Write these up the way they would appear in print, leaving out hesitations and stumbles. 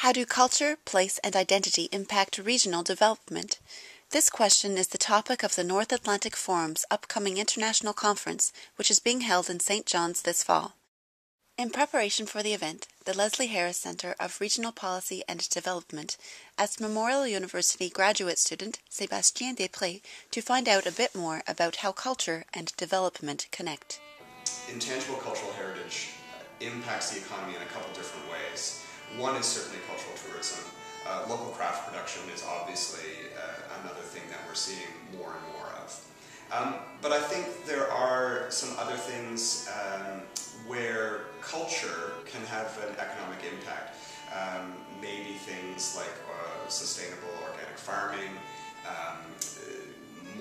How do culture, place, and identity impact regional development? This question is the topic of the North Atlantic Forum's upcoming international conference, which is being held in St. John's this fall. In preparation for the event, the Leslie Harris Center of Regional Policy and Development asked Memorial University graduate student Sébastien Després to find out a bit more about how culture and development connect. Intangible cultural heritage impacts the economy in a couple different ways. One is certainly cultural tourism. Local craft production is obviously another thing that we're seeing more and more of. But I think there are some other things where culture can have an economic impact. Maybe things like sustainable organic farming,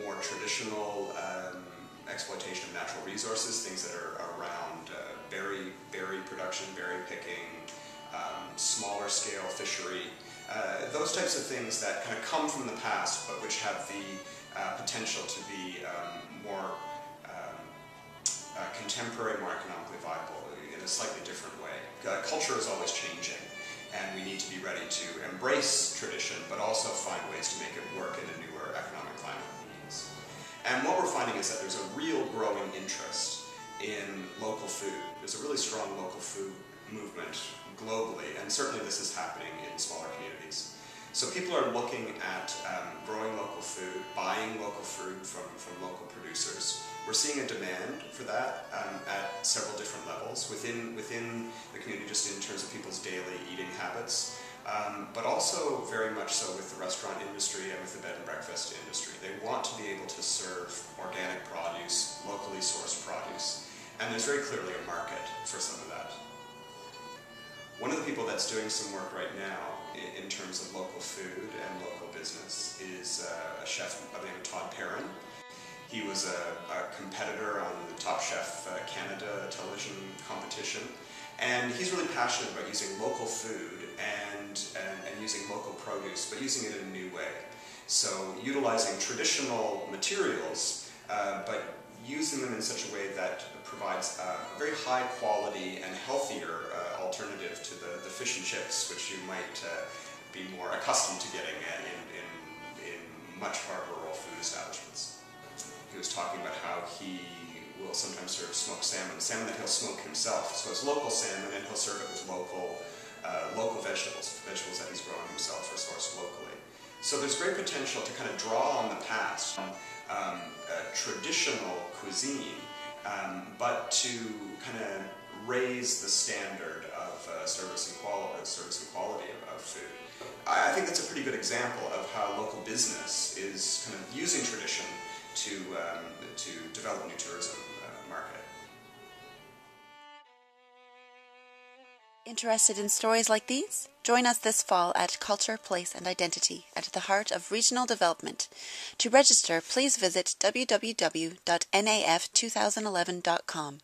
more traditional exploitation of natural resources, things that are around berry production, berry picking, smaller scale fishery, those types of things that kind of come from the past but which have the potential to be more contemporary, more economically viable in a slightly different way. Culture is always changing, and we need to be ready to embrace tradition but also find ways to make it work in a newer economic climate. And what we're finding is that there's a real growing interest in local food. There's a really strong local food movement globally, and certainly this is happening in smaller communities. So people are looking at growing local food, buying local food from local producers. We're seeing a demand for that at several different levels within the community, just in terms of people's daily eating habits, but also very much so with the restaurant industry and with the bed and breakfast industry. They want to be able to serve organic produce, locally sourced produce, and there's very clearly a market for some of that. One of the people that's doing some work right now in terms of local food and local business is a chef by the name of Todd Perrin. He was a competitor on the Top Chef Canada television competition, and he's really passionate about using local food and using local produce, but using it in a new way. So utilizing traditional materials, but using them in such a way that provides a very high quality and healthier alternative to the fish and chips, which you might be more accustomed to getting in much more rural food establishments. He was talking about how he will sometimes serve smoked salmon that he'll smoke himself. So it's local salmon, and he'll serve it with local vegetables that he's growing himself or sourced locally. So there's great potential to kind of draw on the past, traditional cuisine, but to kind of raise the standard of service and quality of food. I think that's a pretty good example of how local business is kind of using tradition to develop a new tourism market. Interested in stories like these? Join us this fall at Culture, Place and Identity at the heart of regional development. To register, please visit www.naf2011.com.